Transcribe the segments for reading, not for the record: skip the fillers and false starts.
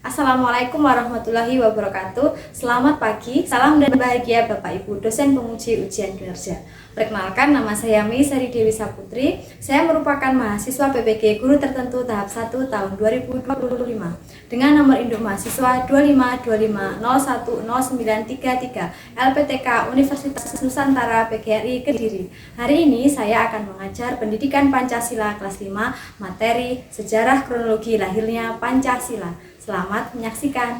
Assalamualaikum warahmatullahi wabarakatuh. Selamat pagi, salam dan bahagia Bapak Ibu dosen penguji ujian kinerja. Perkenalkan, nama saya Mei Sari Dewi Saputri. Saya merupakan mahasiswa PPG Guru Tertentu tahap 1 tahun 2025 dengan nomor induk mahasiswa 25250109333 LPTK Universitas Nusantara PGRI Kediri. Hari ini saya akan mengajar pendidikan Pancasila kelas 5 materi sejarah kronologi lahirnya Pancasila. Selamat menyaksikan.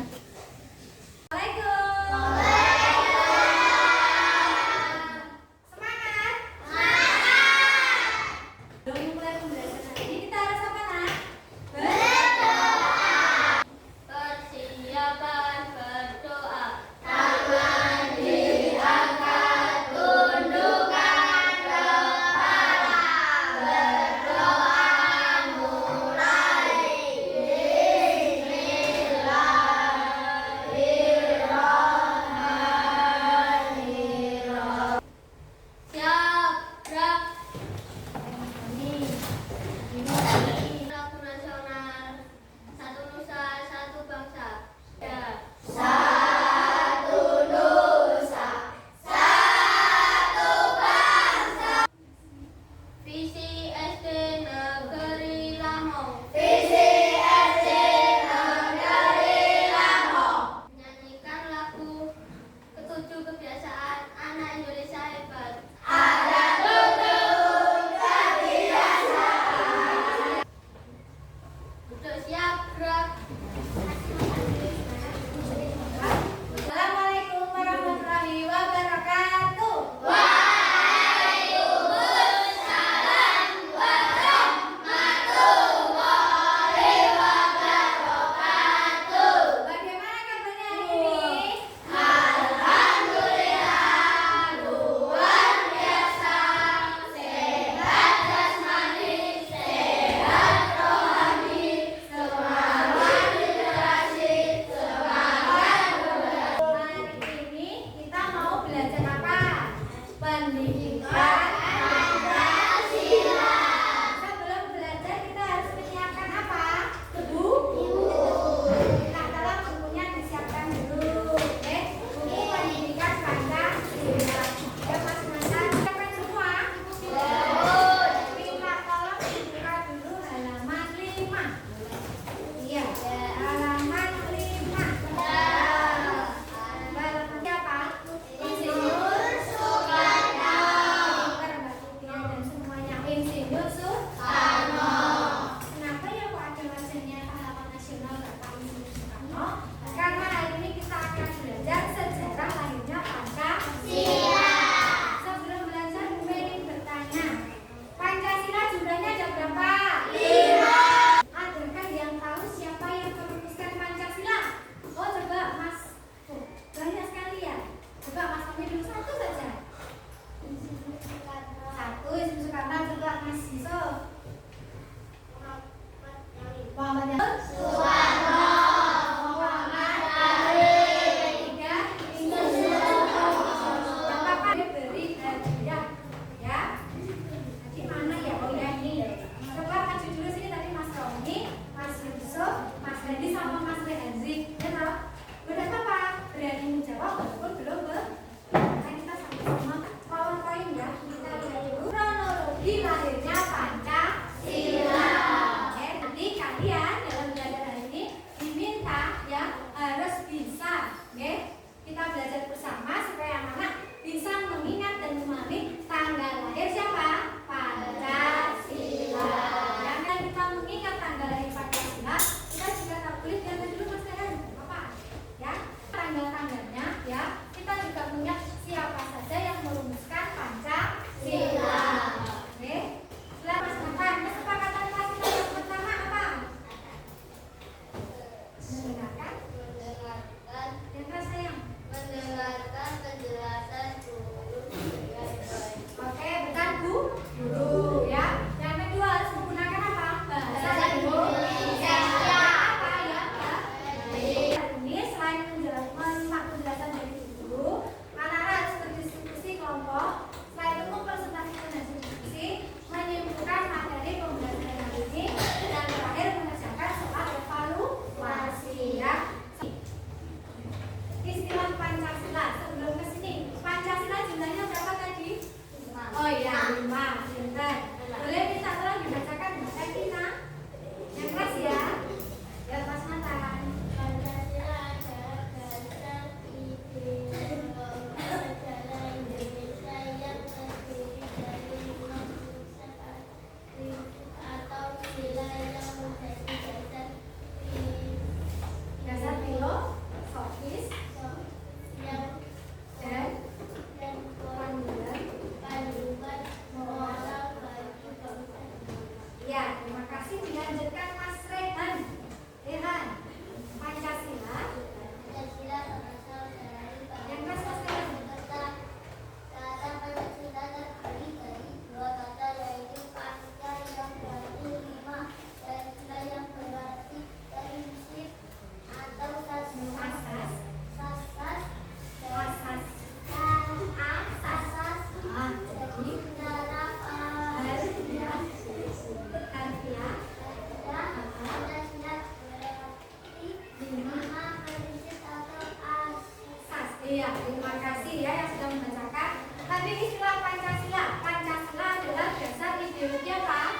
iya, terima kasih ya yang sudah membacakan. Tadi istilah Pancasila. Pancasila adalah dasar ideologi apa?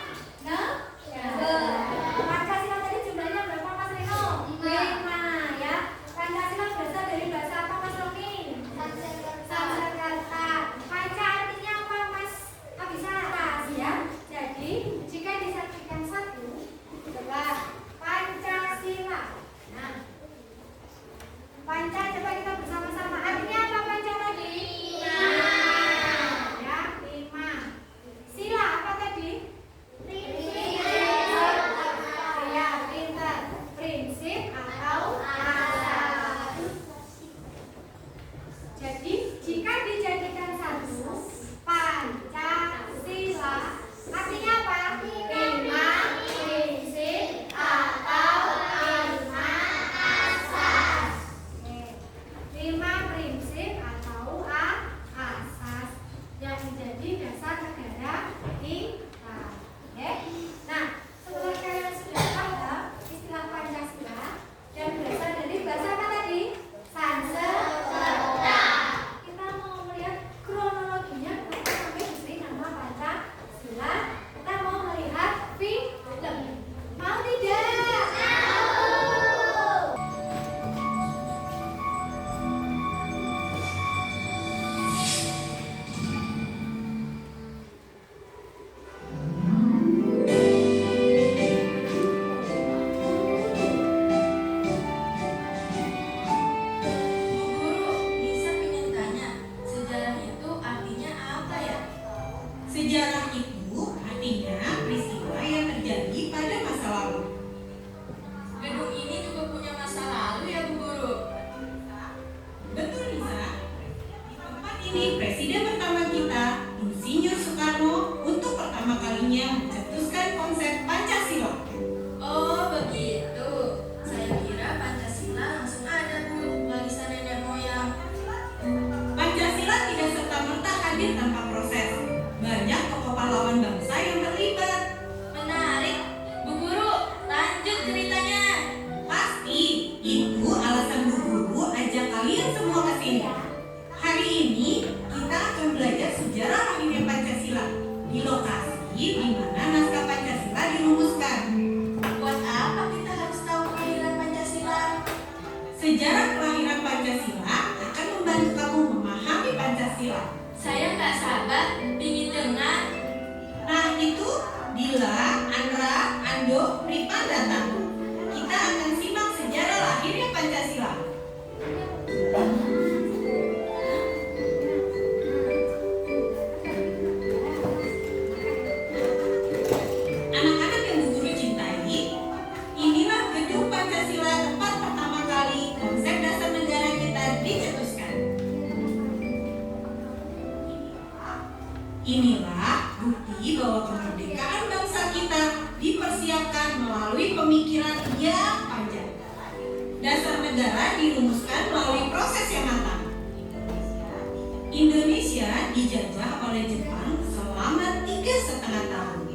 Pancasila tadi jumlahnya berapa Mas Rino? 5 ya. Pancasila berasal dari bahasa apa Mas Romi? Sanskerta. Panca artinya apa Mas Abisa? Ya. Jadi jika disatukan satu adalah Pancasila. Nah, Panca coba kita bersama-sama. Artinya apa Panca tadi? 5. Ya, 5. Sila apa tadi? Ya, pintar. Prinsip atau asas. Jadi jika dijadikan satu, Pancasila artinya apa? 5 prinsip atau 5 asas. 5 prinsip atau asas yang menjadi dasar negara kita. Oke. Nah, setelah kalian sudah paham istilah Pancasila dan berasal dari bahasa apa tadi? Sanskerta. Kita mau melihat kronologinya kenapa sampai diberi nama Pancasila. Kita mau melihat film. Mau tidak? Bisa pengen tanya, sejarah itu artinya apa ya? Sejarah itu artinya peristiwa yang terjadi pada masa lalu. Gedung ini juga punya masa lalu ya Bu Guru? Betul Nisa. Di tempat ini presiden pertama kita, Insinyur Soekarno, untuk pertama kalinya mencetuskan konsep Pancasila. Oh begitu. Saya kira Pancasila langsung ada Bu, warisan nenek moyang. Pancasila tidak serta-merta hadir tanpa proses. Banyak tokoh pahlawan bangsa yang terlibat. Menarik. Bu Guru, lanjut ceritanya. Pasti, itu alasan Bu Guru ajak kalian semua ke sini. Hari ini kita akan belajar sejarah lahirnya Pancasila di lokasi di mana naskah Pancasila dirumuskan. Buat apa kita harus tahu kelahiran Pancasila? Sejarah kelahiran Pancasila akan membantu kamu memahami Pancasila. Saya nggak sabar, ingin dengar. Nah itu, Dila, Andra, Ando, Ripan datang. Kita akan simak sejarah lahirnya Pancasila. Anak-anak yang Bu Guru cintai, inilah gedung Pancasila tempat pertama kali konsep dasar negara kita dicetuskan. Inilah bukti bahwa kemerdekaan bangsa kita dipersiapkan melalui pemikiran yang panjang. Dasar negara dirumuskan melalui proses yang matang. Indonesia dijajah oleh Jepang selama 3,5 tahun.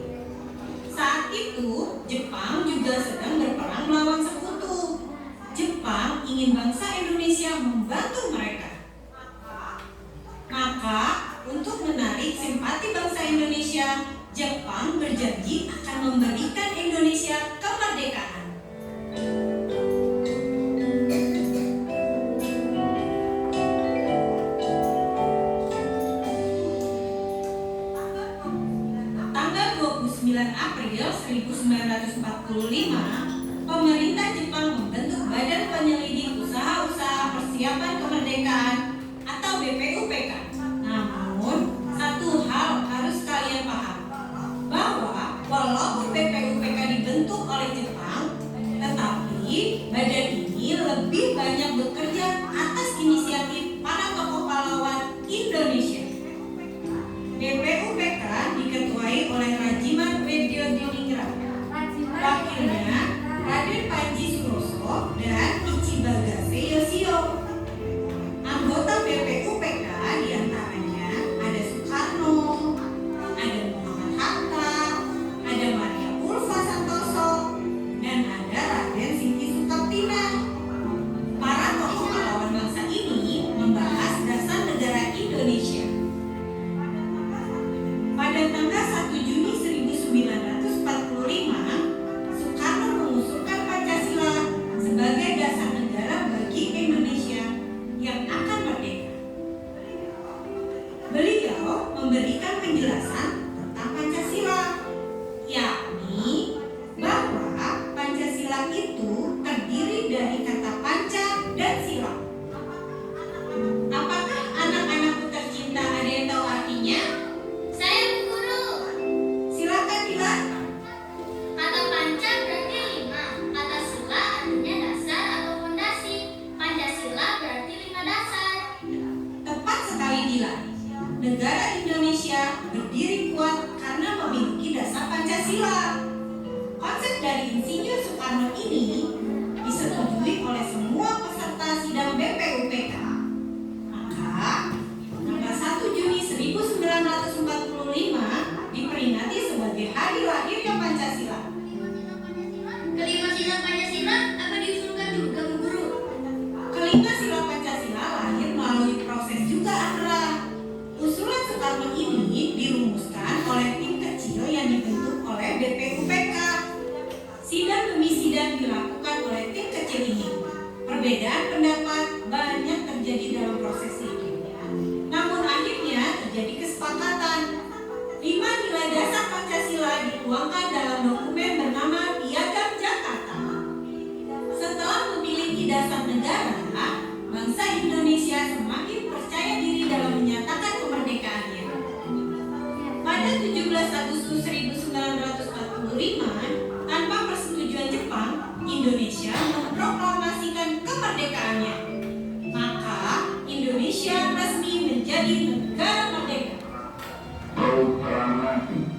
Saat itu, Jepang juga sedang berperang melawan sekutu. Jepang ingin bangsa Indonesia membantu mereka. Maka, untuk menarik simpati bangsa Indonesia, Jepang berjanji akan memberikan Indonesia kemerdekaan. Tanggal 29 April 1945, pemerintah Jepang membentuk Badan Penyelidik Usaha-Usaha Persiapan Kemerdekaan atau BPUPK. Namun, satu hal harus kalian paham, bahwa walaupun BPUPK dibentuk oleh Jepang, tetapi badan ini lebih banyak bekerja atas inisiatif para tokoh pahlawan Indonesia. BPUPK diketuai oleh Rajiman Weddiodiningrat. Wakilnya ini. Perbedaan pendapat banyak terjadi dalam proses ini. Namun akhirnya terjadi kesepakatan. 5 nilai dasar Pancasila dituangkan dalam dokumen bernama Piagam Jakarta. Setelah memiliki dasar negara, bangsa Indonesia semakin percaya diri dalam menyatakan kemerdekaannya. Pada 17 Agustus 1945, tanpa persetujuan Jepang, Indonesia memproklamasikan kemerdekaannya. Maka, Indonesia resmi menjadi negara merdeka. Proklamasi